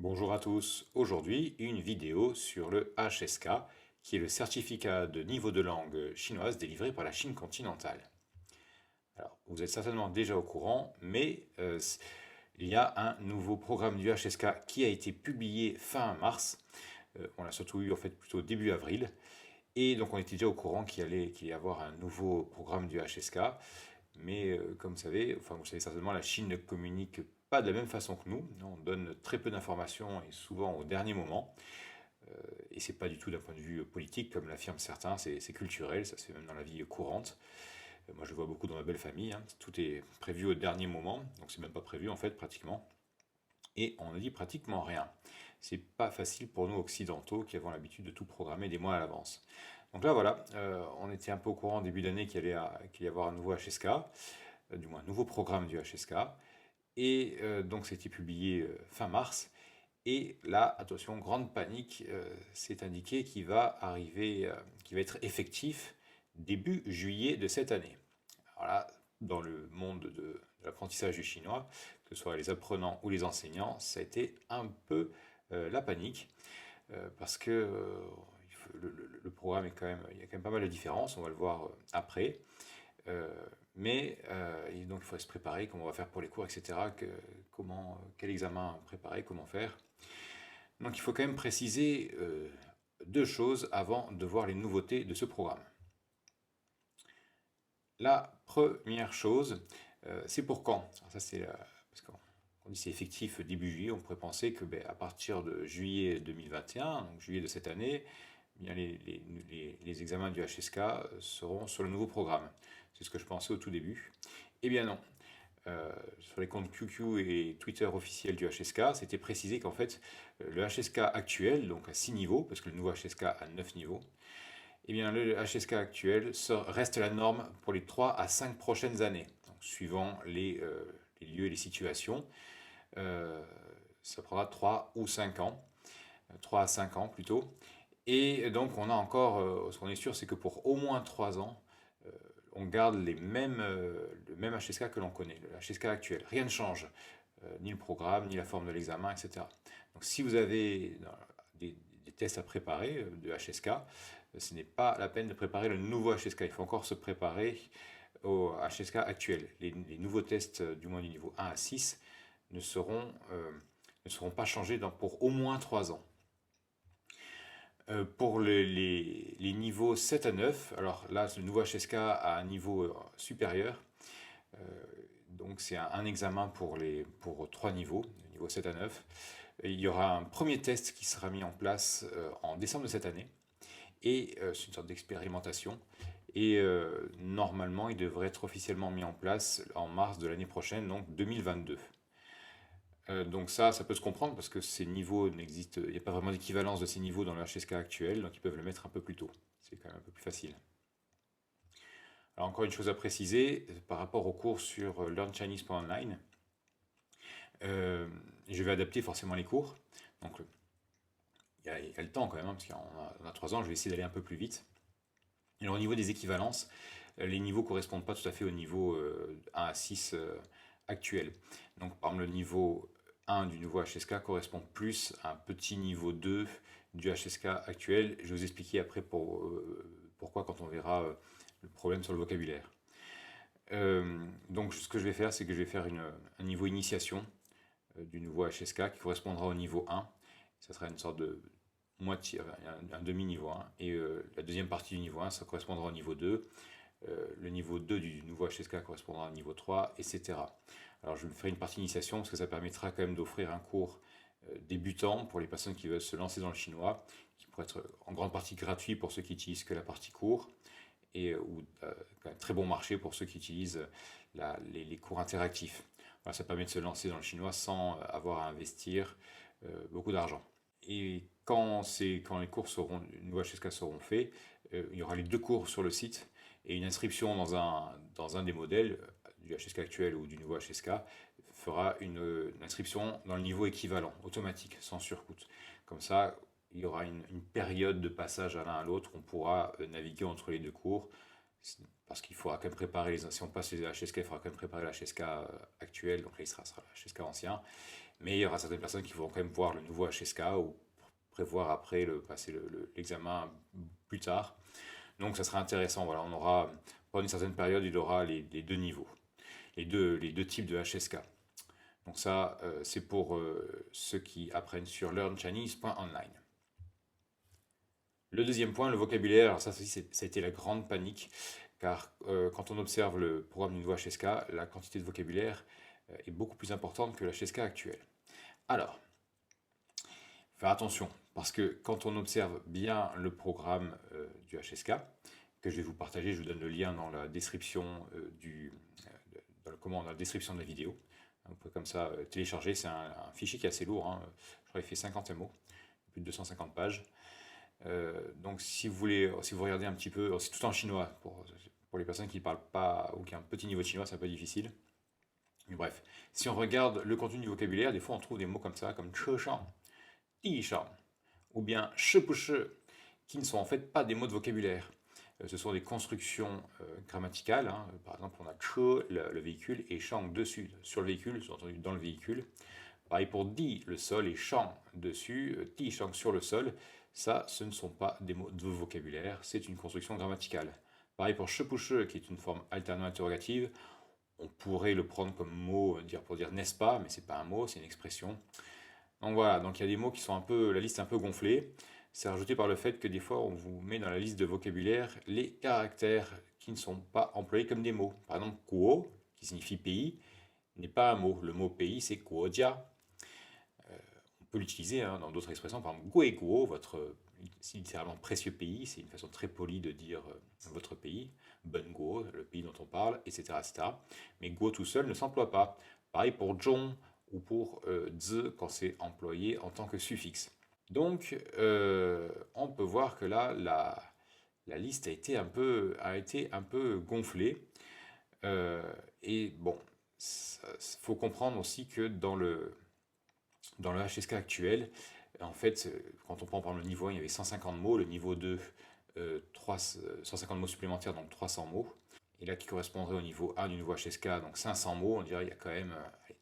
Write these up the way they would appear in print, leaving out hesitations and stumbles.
Bonjour à tous. Aujourd'hui, une vidéo sur le HSK, qui est le certificat de niveau de langue chinoise délivré par la Chine continentale. Alors, vous êtes certainement déjà au courant, mais il y a un nouveau programme du HSK qui a été publié fin mars. On l'a surtout eu en fait plutôt début avril. Et donc on était déjà au courant qu'il y avoir un nouveau programme du HSK. Mais comme vous savez certainement, la Chine ne communique pas de la même façon que nous. On donne très peu d'informations et souvent au dernier moment. Et c'est pas du tout d'un point de vue politique, comme l'affirment certains, c'est culturel, ça c'est même dans la vie courante. Moi je le vois beaucoup dans ma belle famille, hein. Tout est prévu au dernier moment, donc c'est même pas prévu en fait pratiquement. Et on ne dit pratiquement rien. C'est pas facile pour nous occidentaux qui avons l'habitude de tout programmer des mois à l'avance. Donc là voilà, on était un peu au courant au début d'année qu'il y avoir un nouveau HSK, du moins un nouveau programme du HSK. Et donc c'était publié fin mars. Et là, attention, grande panique, c'est indiqué qu'il va arriver, qu'il va être effectif début juillet de cette année. Alors là, dans le monde de l'apprentissage du chinois, que ce soit les apprenants ou les enseignants, ça a été un peu la panique, parce que le programme est quand même, il y a quand même pas mal de différences, on va le voir après. Et donc il faudrait se préparer, comment on va faire pour les cours, etc. Quel examen préparer, comment faire. Donc il faut quand même préciser deux choses avant de voir les nouveautés de ce programme. La première chose, c'est pour quand? Alors ça c'est parce qu'on dit c'est effectif début juillet, on pourrait penser que à partir de juillet 2021, donc juillet de cette année, eh bien, les examens du HSK seront sur le nouveau programme. C'est ce que je pensais au tout début. Eh bien non. Sur les comptes QQ et Twitter officiels du HSK, c'était précisé qu'en fait, le HSK actuel, donc à 6 niveaux, parce que le nouveau HSK a 9 niveaux, eh bien le HSK actuel reste la norme pour les 3 à 5 prochaines années, donc, suivant les lieux et les situations. Euh, Ça prendra 3 ou 5 ans, 3 à 5 ans plutôt. Et donc on a encore, ce qu'on est sûr, c'est que pour au moins 3 ans, on garde le même HSK que l'on connaît, le HSK actuel. Rien ne change, ni le programme, ni la forme de l'examen, etc. Donc si vous avez des tests à préparer de HSK, ce n'est pas la peine de préparer le nouveau HSK. Il faut encore se préparer au HSK actuel. Les nouveaux tests, du moins du niveau 1 à 6, ne seront, euh, ne seront pas changés pour au moins 3 ans. Pour les niveaux 7 à 9, alors là, le nouveau HSK a un niveau supérieur. Euh, donc c'est un examen pour 3 niveaux, niveau 7 à 9. Et il y aura un premier test qui sera mis en place en décembre de cette année. Et c'est une sorte d'expérimentation. Et normalement, il devrait être officiellement mis en place en mars de l'année prochaine, donc 2022. Donc ça peut se comprendre parce que ces niveaux n'existent, il n'y a pas vraiment d'équivalence de ces niveaux dans le HSK actuel, donc ils peuvent le mettre un peu plus tôt. C'est quand même un peu plus facile. Alors encore une chose à préciser, par rapport aux cours sur learnchinese.online, je vais adapter forcément les cours. Donc il y a le temps quand même, hein, parce qu'on a 3 ans, je vais essayer d'aller un peu plus vite. Et alors, au niveau des équivalences, les niveaux ne correspondent pas tout à fait au niveau 1 à 6 actuel. Donc par exemple le niveau 1 du nouveau HSK correspond plus à un petit niveau 2 du HSK actuel. Je vais vous expliquer après pourquoi quand on verra le problème sur le vocabulaire. Donc ce que je vais faire, c'est que je vais faire un niveau initiation du nouveau HSK qui correspondra au niveau 1. Ça sera une sorte de moitié, un demi-niveau 1. Et la deuxième partie du niveau 1, ça correspondra au niveau 2. Le niveau 2 du nouveau HSK correspondra au niveau 3, etc. Alors je me ferai une partie initiation parce que ça permettra quand même d'offrir un cours débutant pour les personnes qui veulent se lancer dans le chinois, qui pourrait être en grande partie gratuit pour ceux qui utilisent que la partie cours, et ou un très bon marché pour ceux qui utilisent les cours interactifs. Voilà, ça permet de se lancer dans le chinois sans avoir à investir beaucoup d'argent. Et quand les cours les nouveaux HSK seront faits, il y aura les deux cours sur le site et une inscription dans un des modèles du HSK actuel ou du nouveau HSK fera une inscription dans le niveau équivalent, automatique, sans surcoût. Comme ça, il y aura une période de passage à l'un à l'autre, on pourra naviguer entre les deux cours, parce qu'il faudra quand même préparer si on passe les HSK, il faudra quand même préparer l'HSK actuel, donc là il sera l'HSK ancien, Mais il y aura certaines personnes qui vont quand même voir le nouveau HSK ou prévoir après passer l'examen plus tard. Donc ça sera intéressant. Voilà, on aura, pendant une certaine période, il aura les deux niveaux, les deux types de HSK. Donc ça, c'est pour ceux qui apprennent sur learnchinese.online. Le deuxième point, le vocabulaire. Alors ça aussi, ça a été la grande panique, car quand on observe le programme du nouveau HSK, la quantité de vocabulaire est beaucoup plus importante que l'HSK actuel. Alors, faire attention, parce que quand on observe bien le programme du HSK, que je vais vous partager, je vous donne le lien dans la description dans la description de la vidéo. Vous pouvez comme ça télécharger, c'est un fichier qui est assez lourd, hein. Je crois qu'il fait 50 MO, plus de 250 pages. Donc si vous regardez un petit peu, c'est tout en chinois, pour les personnes qui ne parlent pas ou qui ont un petit niveau de chinois, c'est un peu difficile. Mais bref, si on regarde le contenu du vocabulaire, des fois on trouve des mots comme ça, comme che-shang, ti-shang, ou bien che-pu-che, qui ne sont en fait pas des mots de vocabulaire. Ce sont des constructions grammaticales, hein. Par exemple, on a che, le véhicule, et shang dessus, sur le véhicule, sous-entendu dans le véhicule. Pareil pour di, le sol, et shang dessus, ti, shang sur le sol. Ça, ce ne sont pas des mots de vocabulaire, c'est une construction grammaticale. Pareil pour che-pu-che, qui est une forme alternante interrogative. On pourrait le prendre comme mot pour dire n'est-ce pas, mais c'est pas un mot, c'est une expression. Donc voilà, donc il y a des mots qui sont la liste est un peu gonflée. C'est rajouté par le fait que des fois on vous met dans la liste de vocabulaire les caractères qui ne sont pas employés comme des mots. Par exemple, kuo, qui signifie pays, n'est pas un mot. Le mot pays, c'est kuodia. On peut l'utiliser hein, dans d'autres expressions. Par exemple, guo, c'est littéralement précieux pays, c'est une façon très polie de dire votre pays. Bunguo, le pays dont on parle, etc., etc. Mais guo tout seul ne s'emploie pas. Pareil pour zhong ou pour zi quand c'est employé en tant que suffixe. Donc, on peut voir que là, la liste a été un peu gonflée. Et bon, il faut comprendre aussi que dans le HSK actuel, en fait, quand on prend par exemple le niveau 1, il y avait 150 mots, le niveau 2, 150 mots supplémentaires, donc 300 mots. Et là, qui correspondrait au niveau 1 du nouveau HSK, donc 500 mots, on dirait qu'il y a quand même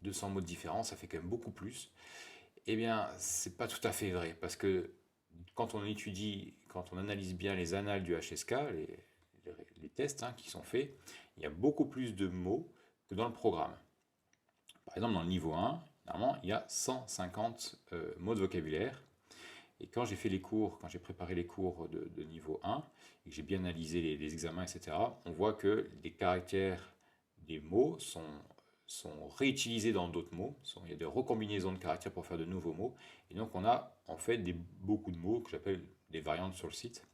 200 mots de différence, ça fait quand même beaucoup plus. Eh bien, c'est pas tout à fait vrai, parce que quand on analyse bien les annales du HSK, les tests hein, qui sont faits, il y a beaucoup plus de mots que dans le programme. Par exemple, dans le niveau 1, normalement, il y a 150 mots de vocabulaire. Et quand j'ai préparé les cours de niveau 1, et que j'ai bien analysé les examens, etc., on voit que les caractères des mots sont réutilisés dans d'autres mots. Il y a des recombinaisons de caractères pour faire de nouveaux mots. Et donc on a en fait beaucoup de mots que j'appelle des variantes sur le site.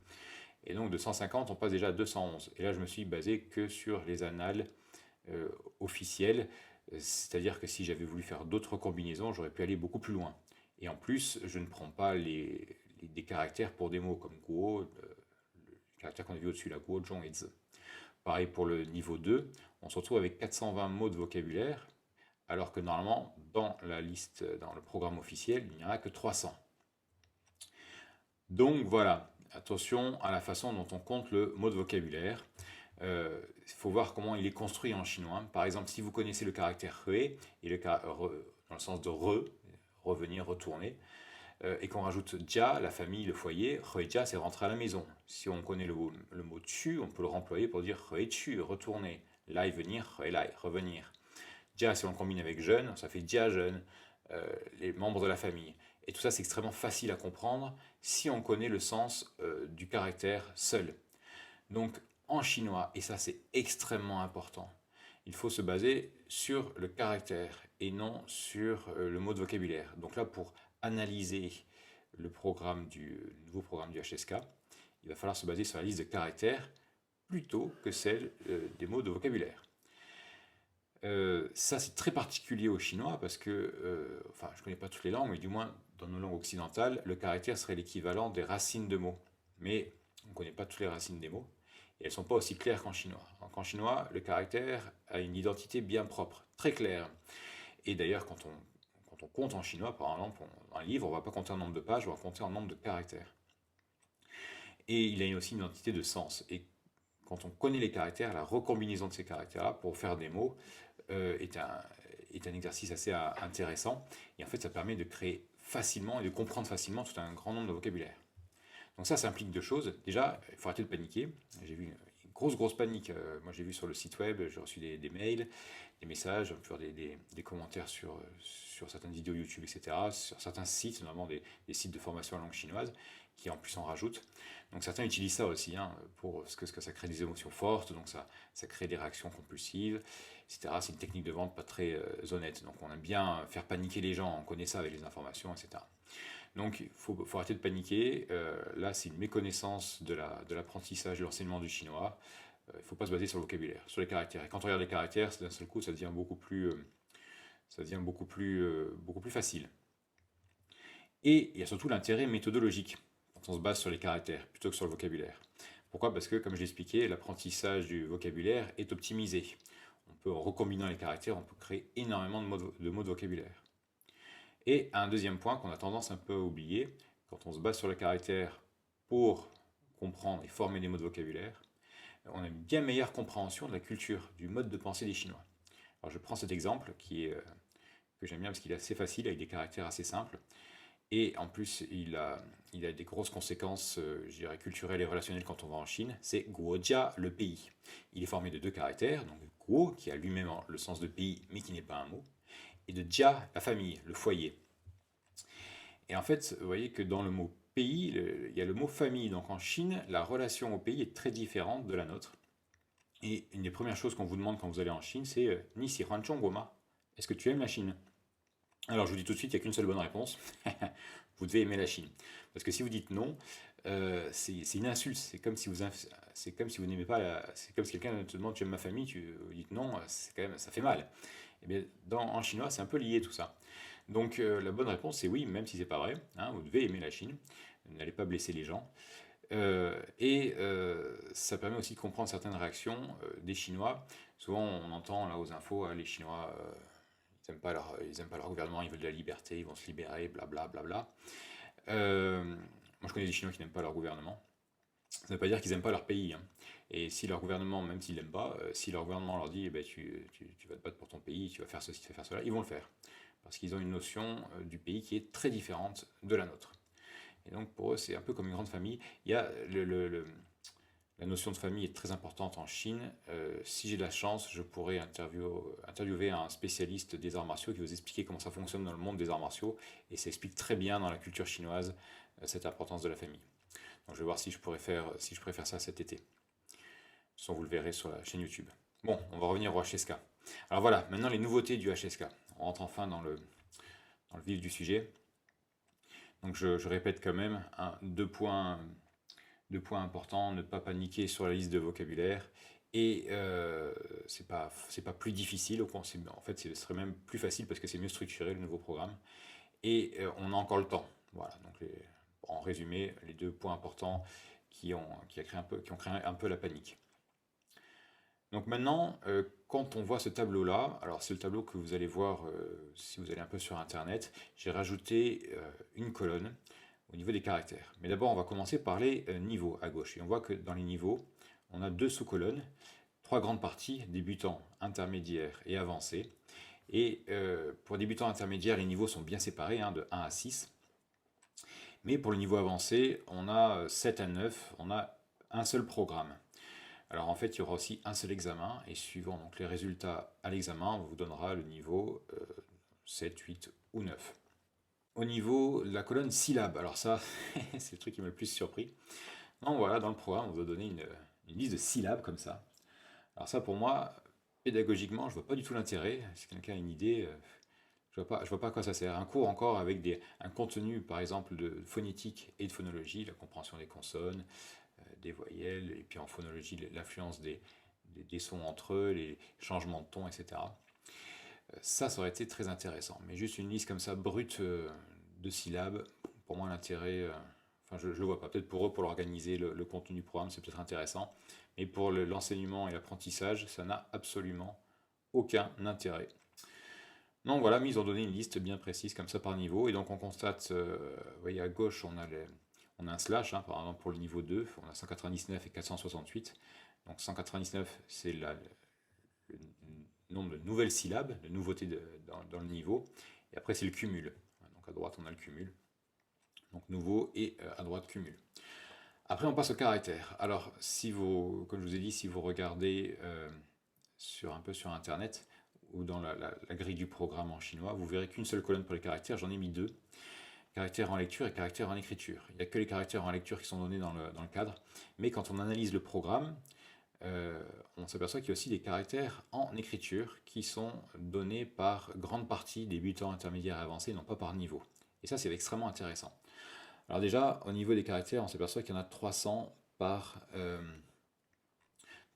Et donc de 150, on passe déjà à 211. Et là, je me suis basé que sur les annales officielles. C'est-à-dire que si j'avais voulu faire d'autres combinaisons, j'aurais pu aller beaucoup plus loin. Et en plus, je ne prends pas des caractères pour des mots comme guo, le caractère qu'on a vu au-dessus, la guo, zhong et zi. Pareil pour le niveau 2, on se retrouve avec 420 mots de vocabulaire, alors que normalement, dans la liste, dans le programme officiel, il n'y en a que 300. Donc voilà, attention à la façon dont on compte le mot de vocabulaire. Il faut voir comment il est construit en chinois. Par exemple, si vous connaissez le caractère re, dans le sens de revenir, retourner, et qu'on rajoute jia, la famille, le foyer, jia, c'est rentrer à la maison. Si on connaît le mot chu, on peut le remployer pour dire chu, retourner, lai, venir, lai, revenir. Jia, si on le combine avec jeune, ça fait jia jeune, les membres de la famille. Et tout ça, c'est extrêmement facile à comprendre si on connaît le sens du caractère seul. Donc, en chinois, et ça c'est extrêmement important, il faut se baser sur le caractère et non sur le mot de vocabulaire. Donc là, pour analyser le nouveau programme du HSK, il va falloir se baser sur la liste de caractères plutôt que celle des mots de vocabulaire. Ça, c'est très particulier au chinois parce que, je ne connais pas toutes les langues, mais du moins dans nos langues occidentales, le caractère serait l'équivalent des racines de mots. Mais on ne connaît pas toutes les racines des mots et elles ne sont pas aussi claires qu'en chinois. Donc en chinois, le caractère a une identité bien propre, très claire. Et d'ailleurs, quand on compte en chinois, par exemple, un livre, on ne va pas compter en nombre de pages, on va compter en nombre de caractères. Et il a aussi une identité de sens. Et quand on connaît les caractères, la recombinaison de ces caractères-là pour faire des mots est est un exercice assez intéressant. Et en fait, ça permet de créer facilement et de comprendre facilement tout un grand nombre de vocabulaire. Donc ça implique deux choses. Déjà, il faut arrêter de paniquer. J'ai vu une grosse panique. Moi, j'ai vu sur le site web, j'ai reçu des mails, des messages, des commentaires sur certaines vidéos YouTube, etc. Sur certains sites, notamment des sites de formation en langue chinoise, qui en plus en rajoutent. Donc certains utilisent ça aussi, hein, parce que ça crée des émotions fortes, donc ça crée des réactions compulsives, etc. C'est une technique de vente pas très honnête. Donc on aime bien faire paniquer les gens, on connaît ça avec les informations, etc. Donc il faut arrêter de paniquer. Là, c'est une méconnaissance de l'apprentissage, de l'enseignement du chinois. Il ne faut pas se baser sur le vocabulaire, sur les caractères. Et quand on regarde les caractères, d'un seul coup, ça devient beaucoup plus facile. Et il y a surtout l'intérêt méthodologique quand on se base sur les caractères plutôt que sur le vocabulaire. Pourquoi? Parce que, comme je l'ai expliqué, l'apprentissage du vocabulaire est optimisé. On peut, en recombinant les caractères, on peut créer énormément de mots de vocabulaire. Et un deuxième point qu'on a tendance un peu à oublier, quand on se base sur les caractères pour comprendre et former des mots de vocabulaire, on a une bien meilleure compréhension de la culture, du mode de pensée des Chinois. Alors je prends cet exemple que j'aime bien parce qu'il est assez facile, avec des caractères assez simples. Et en plus, il a des grosses conséquences, je dirais, culturelles et relationnelles quand on va en Chine. C'est Guojia, le pays. Il est formé de deux caractères, donc Guo, qui a lui-même le sens de pays, mais qui n'est pas un mot, et de Jia, la famille, le foyer. Et en fait, vous voyez que dans le mot pays, il y a le mot famille. Donc en Chine, la relation au pays est très différente de la nôtre. Et une des premières choses qu'on vous demande quand vous allez en Chine, c'est Ni si huan chong goma. Est-ce que tu aimes la Chine? Alors je vous dis tout de suite, il n'y a qu'une seule bonne réponse. Vous devez aimer la Chine. Parce que si vous dites non, c'est une insulte. C'est comme si vous n'aimez pas. C'est comme si quelqu'un te demande tu aimes ma famille, vous dites non, ça fait mal. Et bien, en chinois, c'est un peu lié tout ça. Donc la bonne réponse c'est oui, même si c'est pas vrai. Hein, vous devez aimer la Chine. N'allez pas blesser les gens. Ça permet aussi de comprendre certaines réactions des Chinois. Souvent, on entend là aux infos, les Chinois, ils aiment pas leur gouvernement, ils veulent de la liberté, ils vont se libérer, blablabla. Bla, bla, bla. Moi, je connais des Chinois qui n'aiment pas leur gouvernement. Ça ne veut pas dire qu'ils n'aiment pas leur pays. Hein. Et si leur gouvernement, même s'ils l'aiment pas, si leur gouvernement leur dit, eh ben, tu vas te battre pour ton pays, tu vas faire ceci, tu vas faire cela, ils vont le faire. Parce qu'ils ont une notion du pays qui est très différente de la nôtre. Et donc pour eux, c'est un peu comme une grande famille. Il y a la notion de famille est très importante en Chine. Si j'ai de la chance, je pourrais interviewer un spécialiste des arts martiaux qui va vous expliquer comment ça fonctionne dans le monde des arts martiaux. Et ça explique très bien dans la culture chinoise cette importance de la famille. Donc je vais voir si je pourrais faire ça cet été. Sans vous le verrez sur la chaîne YouTube. Bon, on va revenir au HSK. Alors voilà, maintenant les nouveautés du HSK. On rentre enfin dans le vif du sujet. Donc je répète quand même deux points importants, ne pas paniquer sur la liste de vocabulaire. Et c'est pas plus difficile, en fait ce serait même plus facile parce que c'est mieux structuré le nouveau programme. Et on a encore le temps. Voilà, donc en résumé, les deux points importants qui ont créé un peu la panique. Donc maintenant, quand on voit ce tableau-là, alors c'est le tableau que vous allez voir si vous allez un peu sur Internet, j'ai rajouté une colonne au niveau des caractères. Mais d'abord, on va commencer par les niveaux à gauche. Et on voit que dans les niveaux, on a deux sous-colonnes, trois grandes parties, débutants, intermédiaires et avancés. Et pour débutants intermédiaires, les niveaux sont bien séparés, hein, de 1 à 6. Mais pour le niveau avancé, on a 7 à 9, on a un seul programme. Alors en fait, il y aura aussi un seul examen, et suivant donc les résultats à l'examen, on vous donnera le niveau 7, 8 ou 9. Au niveau de la colonne syllabes, alors ça, c'est le truc qui m'a le plus surpris. Donc voilà, dans le programme, on vous a donné une liste de syllabes comme ça. Alors ça, pour moi, pédagogiquement, je vois pas du tout l'intérêt. Si quelqu'un a une idée, je vois pas à quoi ça sert. Un cours encore avec un contenu, par exemple, de phonétique et de phonologie, la compréhension des consonnes, des voyelles, et puis en phonologie, l'influence des sons entre eux, les changements de ton, etc. Ça aurait été très intéressant. Mais juste une liste comme ça, brute de syllabes, pour moi, l'intérêt... Enfin, je ne le vois pas. Peut-être pour eux, pour l'organiser, le contenu du programme, c'est peut-être intéressant. Mais pour l'enseignement et l'apprentissage, ça n'a absolument aucun intérêt. Donc voilà, mais ils ont donné une liste bien précise comme ça par niveau. Et donc on constate, vous voyez à gauche, on a un slash, hein, par exemple pour le niveau 2, on a 199 et 468. Donc 199, c'est le nombre de nouvelles syllabes, de nouveautés dans le niveau. Et après, c'est le cumul. Donc à droite, on a le cumul. Donc nouveau et à droite, cumul. Après, on passe au caractère. Alors, comme je vous ai dit, si vous regardez un peu sur Internet ou dans la grille du programme en chinois, vous verrez qu'une seule colonne pour les caractères. J'en ai mis deux. Caractères en lecture et caractères en écriture. Il n'y a que les caractères en lecture qui sont donnés dans le cadre. Mais quand on analyse le programme, on s'aperçoit qu'il y a aussi des caractères en écriture qui sont donnés par grande partie débutants, intermédiaires et avancés, non pas par niveau. Et ça, c'est extrêmement intéressant. Alors déjà, au niveau des caractères, on s'aperçoit qu'il y en a 300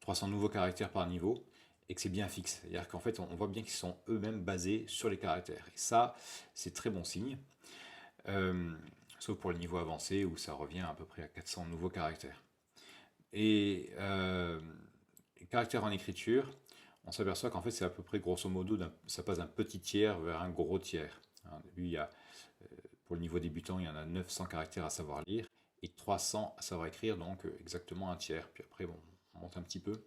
300 nouveaux caractères par niveau, et que c'est bien fixe. C'est-à-dire qu'en fait, on voit bien qu'ils sont eux-mêmes basés sur les caractères. Et ça, c'est très bon signe. Sauf pour le niveau avancé, où ça revient à peu près à 400 nouveaux caractères. Et les caractères en écriture, on s'aperçoit qu'en fait, c'est à peu près, grosso modo, ça passe d'un petit tiers vers un gros tiers. Lui, pour le niveau débutant, il y en a 900 caractères à savoir lire et 300 à savoir écrire, donc exactement un tiers. Puis après, bon, on monte un petit peu.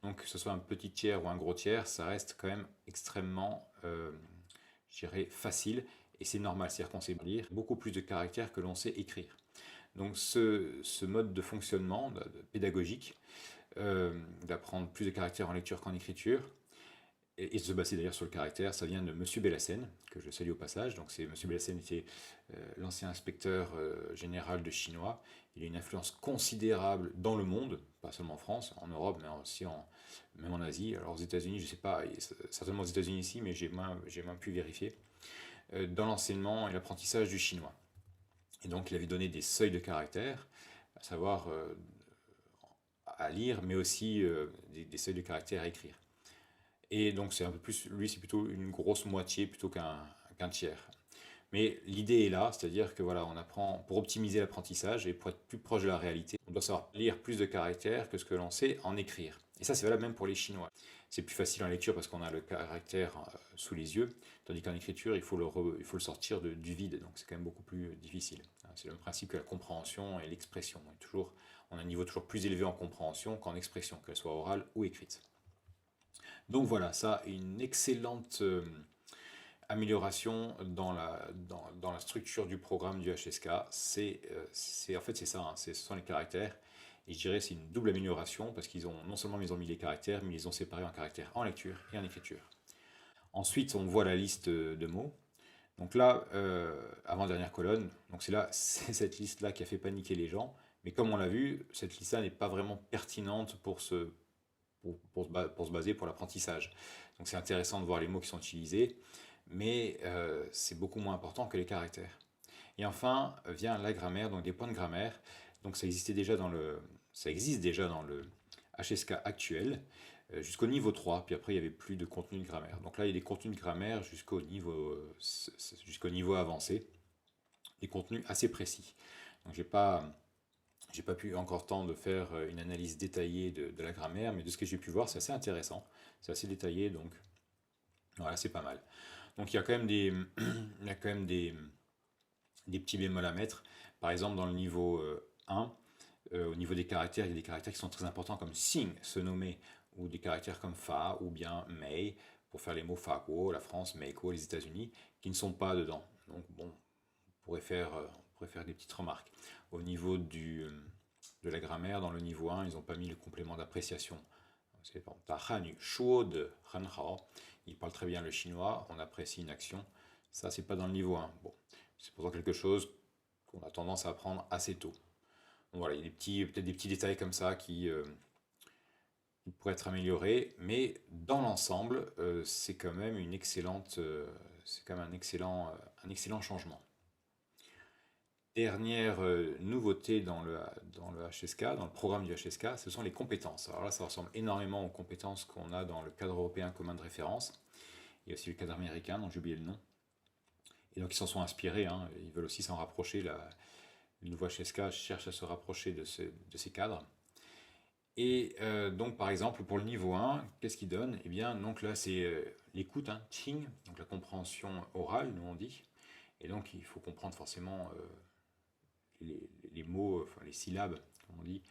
Donc, que ce soit un petit tiers ou un gros tiers, ça reste quand même extrêmement, je dirais, facile. Et c'est normal, c'est-à-dire qu'on sait lire beaucoup plus de caractères que l'on sait écrire. Donc ce mode de fonctionnement pédagogique, d'apprendre plus de caractères en lecture qu'en écriture, et de se baser d'ailleurs sur le caractère, ça vient de Monsieur Bellassène, que je salue au passage. Donc Monsieur Bellassène était l'ancien inspecteur général de chinois. Il a une influence considérable dans le monde, pas seulement en France, en Europe, mais aussi même en Asie. Alors aux États-Unis, je ne sais pas, certainement aux États-Unis ici, mais j'ai moins pu vérifier, dans l'enseignement et l'apprentissage du chinois. Et donc il avait donné des seuils de caractères, à savoir à lire, mais aussi des seuils de caractères à écrire. Et donc c'est un peu plus, lui c'est plutôt une grosse moitié plutôt qu'un tiers. Mais l'idée est là, c'est-à-dire que voilà, on apprend pour optimiser l'apprentissage et pour être plus proche de la réalité. On doit savoir lire plus de caractères que ce que l'on sait en écrire. Et ça c'est valable même pour les Chinois. C'est plus facile en lecture parce qu'on a le caractère sous les yeux, tandis qu'en écriture il faut le sortir du vide, donc c'est quand même beaucoup plus difficile. C'est le même principe que la compréhension et l'expression. On a un niveau toujours plus élevé en compréhension qu'en expression, qu'elle soit orale ou écrite. Donc voilà, ça, une excellente amélioration dans la structure du programme du HSK. En fait, c'est ça, hein, ce sont les caractères. Et je dirais c'est une double amélioration parce qu'ils ont non seulement ils ont mis les caractères, mais ils les ont séparés en caractères en lecture et en écriture. Ensuite, on voit la liste de mots. Donc là, avant-dernière colonne, donc c'est cette liste-là qui a fait paniquer les gens. Mais comme on l'a vu, cette liste-là n'est pas vraiment pertinente pour se baser pour l'apprentissage. Donc c'est intéressant de voir les mots qui sont utilisés, mais c'est beaucoup moins important que les caractères. Et enfin vient la grammaire, donc des points de grammaire. Donc ça existe déjà dans le HSK actuel, jusqu'au niveau 3, puis après il n'y avait plus de contenu de grammaire. Donc là il y a des contenus de grammaire jusqu'au niveau avancé, des contenus assez précis. Donc j'ai pas pu encore temps de faire une analyse détaillée de la grammaire, mais de ce que j'ai pu voir, c'est assez intéressant, c'est assez détaillé, donc voilà, c'est pas mal. Donc il y a quand même il y a quand même des petits bémols à mettre. Par exemple, dans le niveau 1, au niveau des caractères, il y a des caractères qui sont très importants comme sing, se nommer, ou des caractères comme fa, ou bien mei, pour faire les mots faguo, la France, meiko, les États-Unis, qui ne sont pas dedans. Donc bon, on pourrait faire des petites remarques. Au niveau de la grammaire, dans le niveau 1, ils n'ont pas mis le complément d'appréciation. C'est par exemple, il parle très bien le chinois, on apprécie une action. Ça, c'est pas dans le niveau 1. Bon, c'est pourtant quelque chose qu'on a tendance à apprendre assez tôt. Donc voilà, il y a peut-être des petits détails comme ça qui pourraient être améliorés, mais dans l'ensemble, c'est quand même un excellent changement. Dernière nouveauté dans le HSK, dans le programme du HSK, ce sont les compétences. Alors là, ça ressemble énormément aux compétences qu'on a dans le cadre européen commun de référence. Il y a aussi le cadre américain, dont j'ai oublié le nom. Et donc ils s'en sont inspirés, hein, ils veulent aussi s'en rapprocher. Le nouveau HSK cherche à se rapprocher de ces cadres. Et donc par exemple pour le niveau 1, qu'est-ce qu'il donne? Eh bien donc là c'est l'écoute, hein, Qing, donc la compréhension orale, nous on dit. Et donc il faut comprendre forcément les mots, enfin les syllabes, comme on dit,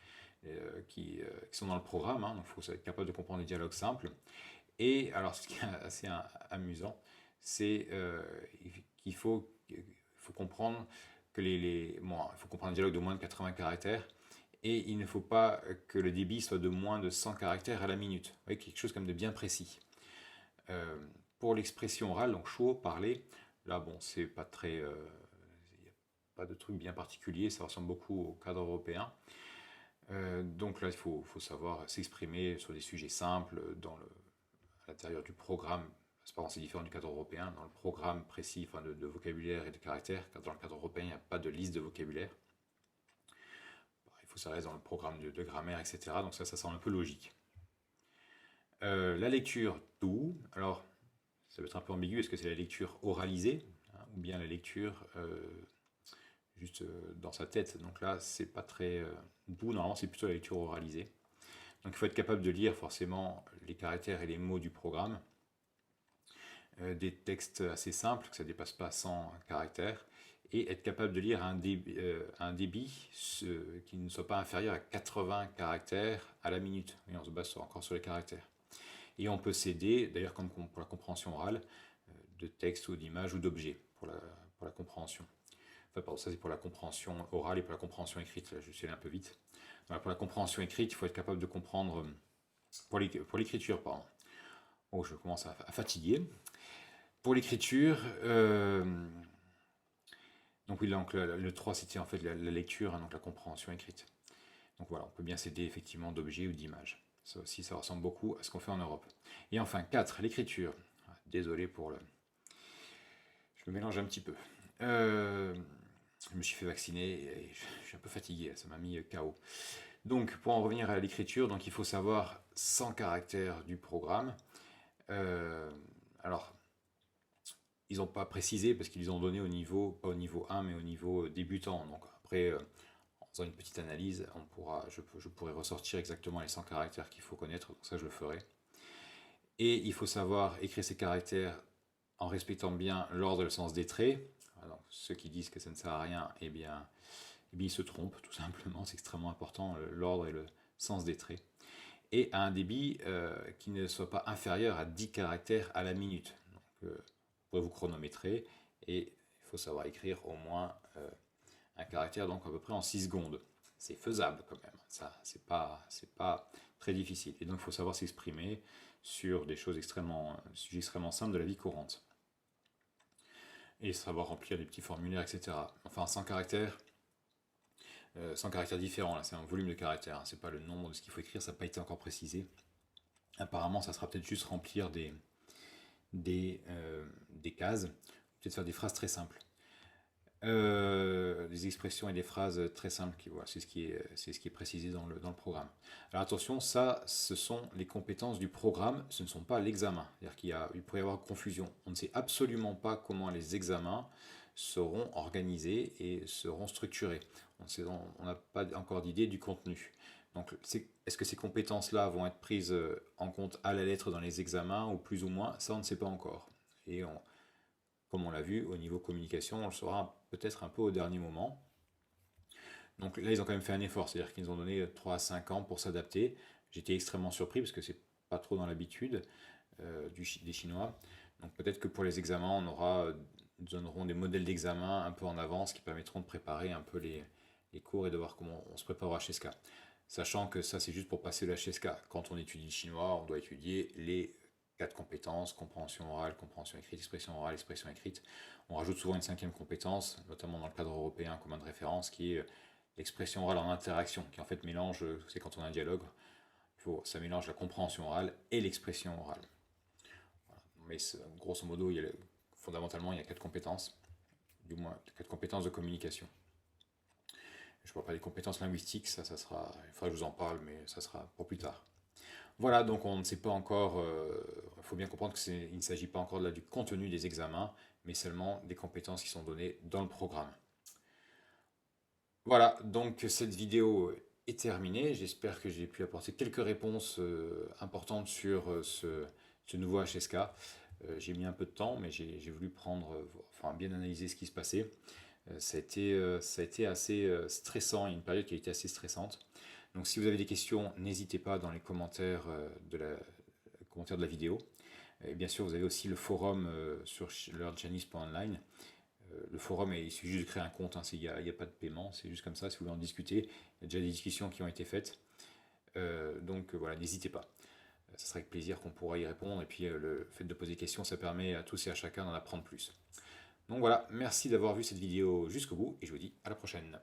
qui sont dans le programme. Hein, donc il faut être capable de comprendre les dialogues simples. Et alors, ce qui est assez amusant, c'est qu'il faut comprendre que bon, il faut comprendre un dialogue de moins de 80 caractères, et il ne faut pas que le débit soit de moins de 100 caractères à la minute. Vous voyez, quelque chose comme de bien précis. Euh, pour l'expression orale, donc chaud, parler, là, bon, c'est pas très... il n'y a pas de truc bien particulier, ça ressemble beaucoup au cadre européen. Donc là, il faut savoir s'exprimer sur des sujets simples à l'intérieur du programme. C'est différent du cadre européen. Dans le programme précis, enfin de vocabulaire et de caractères, car dans le cadre européen, il n'y a pas de liste de vocabulaire. Il faut que ça reste dans le programme de grammaire, etc. Donc ça semble un peu logique. La lecture, tout. Alors, ça peut être un peu ambigu. Est-ce que c'est la lecture oralisée, hein, ou bien la lecture juste dans sa tête? Donc là, c'est pas très doux. Normalement, c'est plutôt la lecture oralisée. Donc il faut être capable de lire forcément les caractères et les mots du programme. Des textes assez simples, que ça ne dépasse pas 100 caractères, et être capable de lire un débit qui ne soit pas inférieur à 80 caractères à la minute. Et on se base encore sur les caractères. Et on peut s'aider, d'ailleurs comme pour la compréhension orale, de textes ou d'images ou d'objets pour la compréhension. Enfin, pardon, ça c'est pour la compréhension orale et pour la compréhension écrite. Là, je suis allé un peu vite. Voilà, pour la compréhension écrite, il faut être capable de comprendre, pour l'écriture, pardon. Oh, je commence à fatiguer. Pour l'écriture, donc oui, donc le 3 c'était en fait la lecture, hein, donc la compréhension écrite. Donc voilà, on peut bien s'aider effectivement d'objets ou d'images. Ça aussi, ça ressemble beaucoup à ce qu'on fait en Europe. Et enfin, 4, l'écriture. Désolé pour le... Je me mélange un petit peu. Je me suis fait vacciner et je suis un peu fatigué, ça m'a mis KO. Donc, pour en revenir à l'écriture, donc il faut savoir 100 caractères du programme. Alors, ils n'ont pas précisé parce qu'ils ont donné au niveau, pas au niveau 1, mais au niveau débutant. Donc après, en faisant une petite analyse, je pourrais ressortir exactement les 100 caractères qu'il faut connaître, donc ça je le ferai. Et il faut savoir écrire ces caractères en respectant bien l'ordre et le sens des traits. Alors, ceux qui disent que ça ne sert à rien, ils se trompent, tout simplement. C'est extrêmement important, l'ordre et le sens des traits. Et à un débit qui ne soit pas inférieur à 10 caractères à la minute. Donc, vous pouvez vous chronométrer et il faut savoir écrire au moins un caractère, donc à peu près en 6 secondes. C'est faisable quand même, ça, c'est pas très difficile. Et donc il faut savoir s'exprimer sur des choses sujets extrêmement simples de la vie courante. Et savoir remplir des petits formulaires, etc. Enfin, 100 caractères, 100 caractères différents, là, c'est un volume de caractères, hein, c'est pas le nombre de ce qu'il faut écrire, ça n'a pas été encore précisé. Apparemment, ça sera peut-être juste remplir des cases, peut-être faire des phrases très simples. Des expressions et des phrases très simples, voilà, c'est ce qui est précisé dans le programme. Alors attention, ça, ce sont les compétences du programme, ce ne sont pas l'examen. C'est-à-dire qu'il pourrait y avoir confusion. On ne sait absolument pas comment les examens seront organisés et seront structurés. On n'a pas encore d'idée du contenu. Donc, est-ce que ces compétences-là vont être prises en compte à la lettre dans les examens ou plus ou moins? Ça, on ne sait pas encore. Et comme on l'a vu, au niveau communication, on le saura peut-être un peu au dernier moment. Donc là, ils ont quand même fait un effort, c'est-à-dire qu'ils nous ont donné 3 à 5 ans pour s'adapter. J'étais extrêmement surpris parce que c'est pas trop dans l'habitude des Chinois. Donc peut-être que pour les examens, nous donneront des modèles d'examen un peu en avance qui permettront de préparer un peu les cours et de voir comment on se prépare au HSK. Sachant que ça, c'est juste pour passer le HSK. Quand on étudie le chinois, on doit étudier les 4 compétences, compréhension orale, compréhension écrite, expression orale, expression écrite. On rajoute souvent une 5e compétence, notamment dans le cadre européen commun de référence, qui est l'expression orale en interaction, qui en fait mélange, c'est quand on a un dialogue, ça mélange la compréhension orale et l'expression orale. Voilà. Mais grosso modo, fondamentalement, il y a 4 compétences, du moins 4 compétences de communication. Je ne parle pas des compétences linguistiques, ça sera, il faudra que je vous en parle, mais ça sera pour plus tard. Voilà, donc on ne sait pas encore, il faut bien comprendre qu'il ne s'agit pas encore du contenu des examens, mais seulement des compétences qui sont données dans le programme. Voilà, donc cette vidéo est terminée. J'espère que j'ai pu apporter quelques réponses importantes sur ce nouveau HSK. J'ai mis un peu de temps, mais j'ai voulu bien analyser ce qui se passait. Ça a été assez stressant, une période qui a été assez stressante. Donc si vous avez des questions, n'hésitez pas dans les commentaires commentaire de la vidéo. Et bien sûr, vous avez aussi le forum sur learnchinese.online. Le forum, il suffit juste de créer un compte, hein, il n'y a pas de paiement, c'est juste comme ça, si vous voulez en discuter. Il y a déjà des discussions qui ont été faites. Donc voilà, n'hésitez pas. Ça serait avec plaisir qu'on pourra y répondre. Et puis le fait de poser des questions, ça permet à tous et à chacun d'en apprendre plus. Donc voilà, merci d'avoir vu cette vidéo jusqu'au bout et je vous dis à la prochaine.